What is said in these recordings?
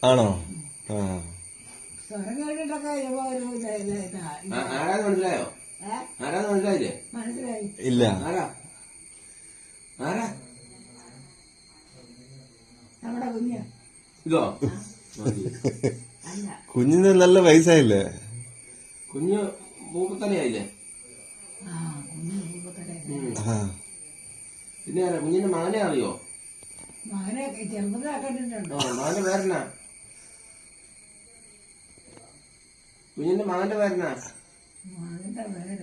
ആണോ? ആ സ്വരം കേട്ടിട്ടൊക്കെ ആരാന്ന് മനസ്സിലായോ? ആരാന്ന് മനസ്സിലായില്ലേ? മനസ്സിലായി. ഇല്ല. ആരാ ആരാ നമ്മുടെ കുഞ്ഞ് ഇതോ? അല്ല, കുഞ്ഞിന് നല്ല വയസ്സായില്ലേ? കുഞ്ഞ് മൂപ്പത്തലയായില്ലേ? കുഞ്ഞ് പൂപ്പത്തടെ. ആ പിന്നെ ആരാ? കുഞ്ഞിന്റെ മകനെ അറിയോ? മകനെ ചെറുപ്പത്തിൽ കണ്ടിട്ടുണ്ടോ? മകന്റെ പേരെന്നാ? കുഞ്ഞിന്റെ മകന്റെ പേരെന്നാ? മകന്റെ പേര്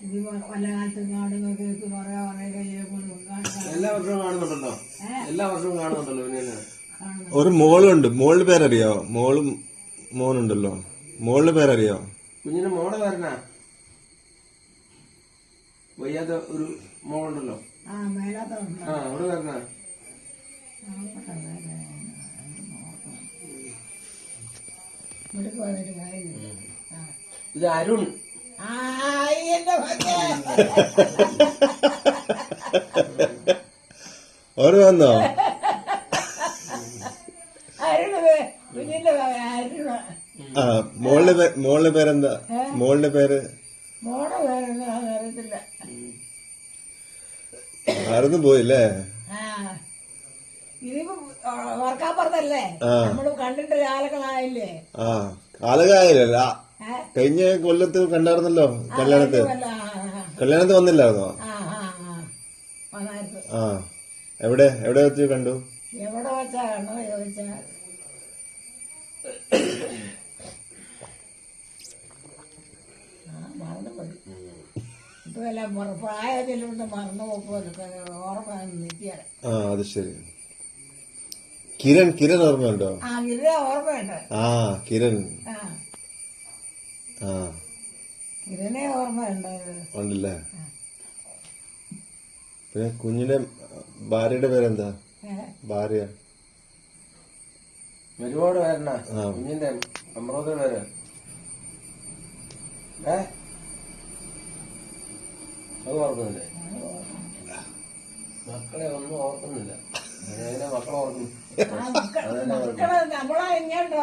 ഇത് വല്ല കാലത്തും കാണുന്നൊക്കെ പറയാ എല്ലാ വർഷവും കാണുന്നുണ്ടല്ലോ. എല്ലാ വർഷവും കാണുന്നുണ്ടല്ലോ. പിന്നെ ഒരു മോളുണ്ട്. മോളുടെ പേരറിയോ? മോളും മോനുണ്ടല്ലോ. മോളുടെ പേരറിയോ? കുഞ്ഞിന്റെ മോടെ പേരെന്നാ? വയ്യാത്ത ഒരു മോളുണ്ടല്ലോ. മേലാത്ത അവിടെ പേരെന്നാ? ഇത് അരുൺ. ഓര് വന്നോ? ആ മോളുടെ പേരെന്താ? മോളുടെ പേര് മോടെ പേരെന്താ അറിയത്തില്ല. മറന്നു പോയില്ലേ? ഇതിപ്പോ ഓർക്കാൻ പറഞ്ഞല്ലേ, നമ്മള് കണ്ടിട്ട് കാലങ്ങളായില്ലേ? ആ കാലകായല്ല. കഴിഞ്ഞ കൊല്ലത്ത് കണ്ടായിരുന്നല്ലോ കല്യാണത്തിന് വന്നില്ലായിരുന്നോ? ആ എവിടെ വെച്ച് കണ്ടു? എവിടെ വെച്ചാ കണ്ടോ ചോദിച്ചാ മറന്നുപോയി. ഇപ്പൊ എല്ലാം പ്രായത്തിലുണ്ട് മറന്നു പോകുമ്പോ ഓർമ്മ നിൽക്കുകയാണ്. ആ അത് ശരി. കിരൺ ഓർമ്മയുണ്ടോ? കിരൺ ഓർമ്മയുണ്ട്. കിരൺ. കിരനെ ഓർമ്മയുണ്ട്. ഉണ്ടല്ലേ. പിന്നെ കുഞ്ഞിന്റെ ഭാര്യയുടെ പേരെന്താ? ഭാര്യ ഒരുപാട് പേരെന്നാ? കുഞ്ഞിന്റെ അമ്രോദ പേര് അത് ഓർക്കുന്നില്ലേ? മക്കളെ ഒന്നും ഓർക്കുന്നില്ല. മക്കളെ ഓർക്കുന്നു. മക്കളെ നമ്മളെ ഇങ്ങോട്ട്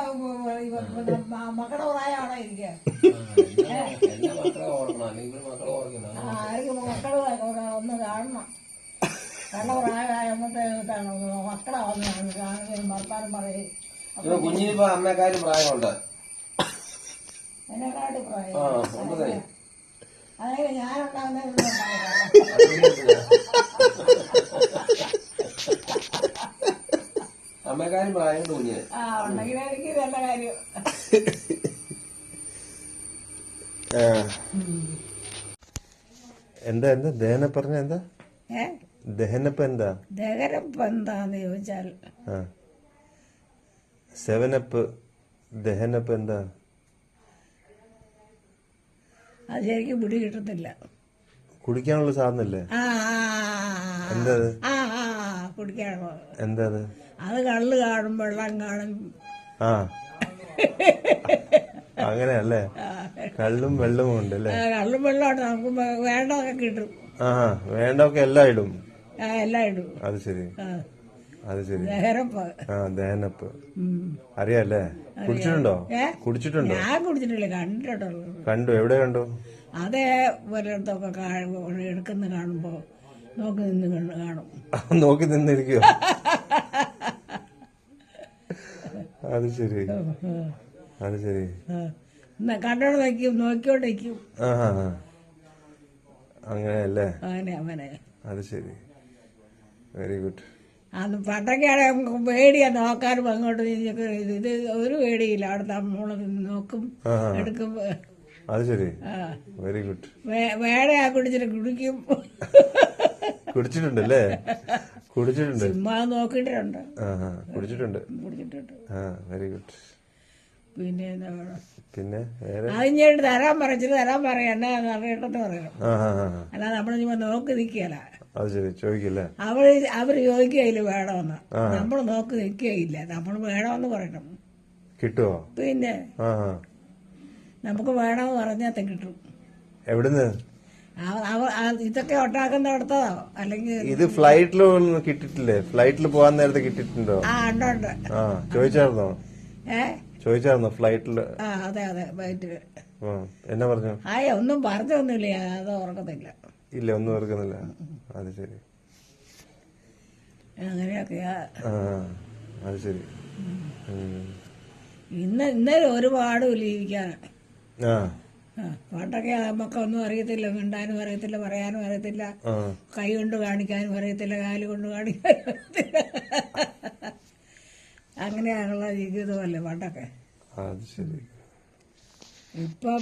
മക്കളുടെ പ്രായമാണോ ഇരിക്കുക? എല്ലാ മക്കളെ ഓർക്കണം, അല്ലെങ്കിൽ മക്കളെ ഓർക്കണം. ആർക്ക് മക്കള് ഒന്ന് കാണണം. നല്ല പ്രായമാകുമ്പോഴത്തേക്കാണ് മക്കളെ വന്ന് കാണുകയും വർത്താനം പറയും. കുഞ്ഞിനിപ്പോ അമ്മക്കാരും പ്രായമുണ്ട്. എന്നെക്കാട്ടി പ്രായം. ഉണ്ട്. അതായത് ഞാനുണ്ടാകുന്ന അമ്മക്കാരും പ്രായമുണ്ട് കുഞ്ഞിന്. ഉണ്ടെങ്കിൽ എനിക്ക് നല്ല കാര്യം. എന്താ ദഹനപ്പ് പറഞ്ഞ എന്താ? ദഹനപ്പ് എന്താ? ദഹനപ്പ് എന്താന്ന് ചോദിച്ചാൽ സെവനപ്പ്. ദഹനപ്പ് എന്താ? അത് ശരിക്കും പിടി കിട്ടത്തില്ല. കുടിക്കാനുള്ള സാധനല്ലേ? എന്താ കുടിക്കാനുള്ള എന്താ? അത് കള്ള് കാണും, വെള്ളം കാണും. അങ്ങനെയല്ലേ? കള്ളും വെള്ളവും ഉണ്ട് അല്ലേ? കള്ളും വെള്ളമാണ്. നമുക്ക് വേണ്ടതൊക്കെ കിട്ടും. വേണ്ടതൊക്കെ എല്ലാം ഇടും. എല്ലാം ഇടും. അത് ശരി. ദഹനപ്പ്. ദഹനപ്പ് അറിയാല്ലേ? കുടിച്ചിട്ടുണ്ടോ? ഞാൻ കുടിച്ചിട്ടില്ല, കണ്ടിട്ടുള്ളൂ. കണ്ടു? എവിടെ കണ്ടു? അതേ ഒരിടത്തൊക്കെ എടുക്കുന്ന കാണുമ്പോ നോക്കി നിന്ന് കാണും. നോക്കി നിന്നിരിക്കോ? അത് ശരി. കണ്ടോണ്ട് നോക്കിയോണ്ടിരിക്കും. അങ്ങനെയല്ലേ? അങ്ങനെ. അത് ശരി. Very good. അന്ന് പണ്ടൊക്കെയാണ് നമുക്ക് പേടിയാ നോക്കാനും അങ്ങോട്ട് ഇത് ഒരു പേടിയില്ല. അവിടെ നമ്മള് നോക്കും, എടുക്കും. അത് ശരി. Very good. വേടയാ കുടിക്കും. കുടിച്ചിട്ടുണ്ടല്ലേ? കുടിച്ചിട്ടുണ്ട്. ചുമ്മാ നോക്കിയിട്ടുണ്ട്. കുടിച്ചിട്ടുണ്ട്. Very good. പിന്നെ വേറെ തരാൻ പറയാം എന്നാ അറിയട്ടെന്ന് പറയണം. അല്ലാതെ നമ്മള് ചുമ്മാ നോക്കി നിൽക്കല. അത് ശരി. ചോദിക്കില്ല. അവര് ചോദിക്കുകയില്ല വേണമെന്ന്. നമ്മള് നോക്കി നിൽക്കുകയില്ല. നമ്മള് വേണമെന്ന് പറയണം. കിട്ടുവോ? പിന്നെ നമുക്ക് വേണമെന്ന് പറഞ്ഞാൽ കിട്ടും. എവിടുന്ന്? ഇതൊക്കെ ഒട്ടാക്കുന്നിടത്തതോ അല്ലെങ്കിൽ ഇത് ഫ്ലൈറ്റിൽ കിട്ടിയിട്ടില്ലേ? ഫ്ലൈറ്റിൽ പോകാൻ നേരത്തെ കിട്ടിയിട്ടുണ്ടോ? ഉണ്ട് ആ, ചോദിച്ചായിരുന്നോ? ചോദിച്ചായിരുന്നോ ഫ്ലൈറ്റില്? അതെ ഫ്ലൈറ്റില്. എന്നാ പറഞ്ഞു? ഒന്നും പറഞ്ഞൊന്നുമില്ല, അത് ഓർക്കത്തില്ല. ഇല്ല, ഒന്നും ഓർക്കുന്നില്ല. അത് ശരി. അങ്ങനെയൊക്കെയാ. അത് ശരി. ഇന്നലെ ഒരുപാട് ജീവിക്കാനാണ്. ആ, പണ്ടൊക്കെ നമുക്കൊന്നും അറിയത്തില്ല, മിണ്ടാനും അറിയത്തില്ല, പറയാനും അറിയത്തില്ല, കൈ കൊണ്ട് കാണിക്കാനും അറിയത്തില്ല, കാല് കൊണ്ട് കാണിക്കാനും അറിയത്തില്ല. അങ്ങനെയാണുള്ള ജീവിതമല്ലേ പണ്ടൊക്കെ. അത് ശരി. ഇപ്പം